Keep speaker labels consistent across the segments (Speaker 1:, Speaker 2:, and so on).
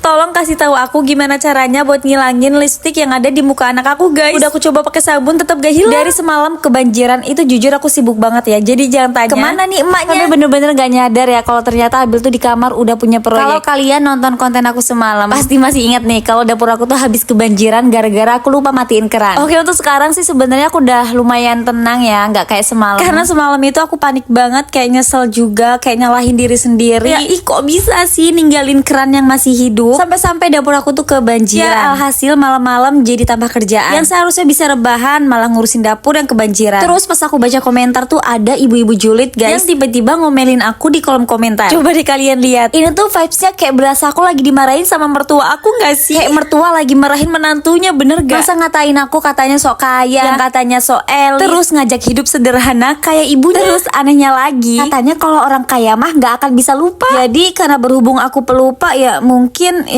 Speaker 1: tolong kasih tahu aku gimana caranya buat ngilangin lipstik yang ada di muka anak aku, guys. Udah aku coba pakai sabun tetap gak hilang. Dari semalam kebanjiran itu jujur aku sibuk banget ya. Jadi jangan tanya kemana nih emaknya. Tapi bener-bener gak nyadar ya kalau ternyata Abil tuh di kamar udah punya proyek. Kalau kalian nonton konten aku semalam pasti masih ingat nih kalau dapur aku tuh habis kebanjiran gara-gara aku lupa matiin keran. Oke, untuk sekarang sih sebenarnya aku udah lumayan tenang ya, nggak kayak semalam. Karena semalam itu aku panik banget, kayak nyesel juga, kayak nyalahin diri sendiri. Ya ih, kok bisa sih ninggalin keran yang masih hidup sampai-sampai dapur aku tuh kebanjiran. Ya alhasil malam-malam jadi tambah kerjaan yang seharusnya bisa rebahan malah ngurusin dapur yang kebanjiran. Terus pas aku baca komentar tuh ada ibu-ibu julid, guys, yang tiba-tiba ngomelin aku di kolom komentar. Coba deh kalian lihat, ini tuh vibesnya kayak berasa aku lagi dimarahin sama mertua aku gak sih? Kayak mertua lagi marahin menantunya, bener gak? Masa ngatain aku katanya sok kaya, yang katanya sok elit, terus ngajak hidup sederhana kayak ibunya. Terus anehnya lagi, katanya kalau orang kaya mah gak akan bisa lupa. Jadi karena berhubung aku pelupa ya mungkin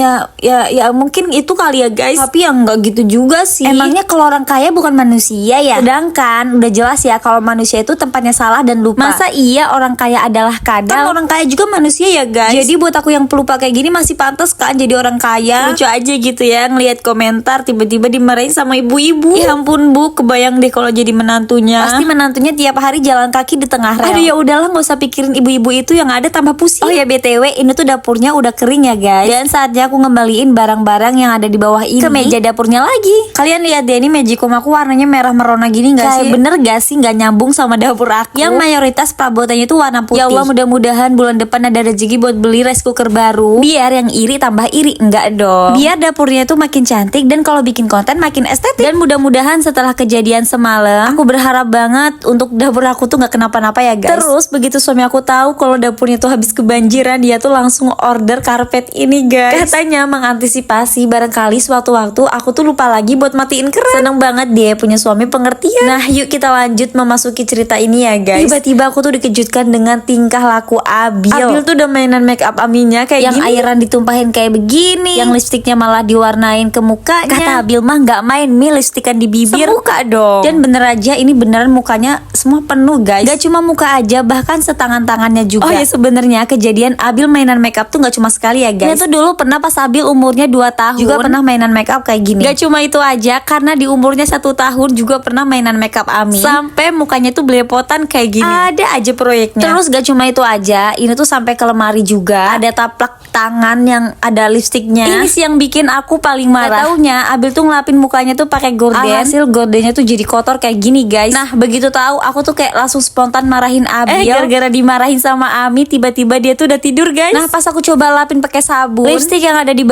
Speaker 1: mungkin itu kali ya, guys. Tapi ya nggak gitu juga sih. Emangnya kalau orang kaya bukan manusia ya? Sedangkan udah jelas ya kalau manusia itu tempatnya salah dan lupa. Masa iya orang kaya adalah kadal? Kan orang kaya juga manusia ya, guys. Jadi buat aku yang pelupa kayak gini masih pantas kan jadi orang kaya. Lucu aja gitu ya ngelihat komentar tiba-tiba dimarahin sama ibu-ibu. Ya ampun bu, kebayang deh kalau jadi menantunya. Pasti menantunya tiap hari jalan kaki di tengah rel. Aduh ya udahlah, nggak usah pikirin ibu-ibu itu, yang ada tambah pusing. Oh ya BTW, ini tuh dapurnya udah kering ya, guys. Dan saatnya aku ngembaliin barang-barang yang ada di bawah ini ke meja dapurnya lagi. Kalian lihat deh, ini magicom aku warnanya merah merona gini gak sih? Bener gak sih nggak nyambung sama dapur aku yang mayoritas perabotannya itu warna putih. Ya Allah, mudah-mudahan bulan depan ada rezeki buat beli rice cooker baru. Biar yang iri tambah iri, enggak dong. Biar dapurnya itu makin cantik dan kalau bikin konten makin estetik. Dan mudah-mudahan setelah kejadian semalam, aku berharap banget untuk dapur aku tuh nggak kenapa-napa ya, guys. Terus begitu suami aku tahu kalau dapurnya tuh habis kebanjiran, dia tuh langsung order karpet ini, guys. Katanya mengantisipasi barangkali suatu waktu aku tuh lupa lagi buat matiin keran. Seneng banget dia punya suami pengertian. Nah yuk kita lanjut memasuki cerita ini ya, guys. Tiba-tiba aku tuh dikejutkan dengan tingkah laku Abil. Abil tuh udah mainan make up Aminya kayak yang gini, airan ditumpahin kayak begini, yang lipstiknya malah diwarnain ke mukanya. Kata Abil mah nggak main mie lipstikan di bibir, semuka dong. Dan bener aja ini beneran mukanya semua penuh, guys. Gak cuma muka aja, bahkan setangan-tangannya juga. Oh ya sebenarnya kejadian Abil mainan make up tuh nggak cuma sekali ya, guys. Dia tuh dulu pernah pas Abil umurnya 2 tahun juga pernah mainan make up kayak gini. Gak cuma itu aja, karena di umurnya 1 tahun juga pernah mainan make up Amin sampai mukanya tuh belepotan kayak gini. Ada aja proyeknya. Terus gak cuma itu aja, ini tuh sampai ke lemari juga ada taplak tangan yang ada lipstiknya. Ini sih yang bikin aku paling marah. Gak taunya Abil tuh ngelapin mukanya tuh pakai gorden. Alhasil gordennya tuh jadi kotor kayak gini, guys. Nah begitu tahu aku tuh kayak langsung spontan marahin Abil. Gara-gara dimarahin sama Ami, tiba-tiba dia tuh udah tidur, guys. Nah pas aku coba lapin pakai sabun, lipstik yang ada di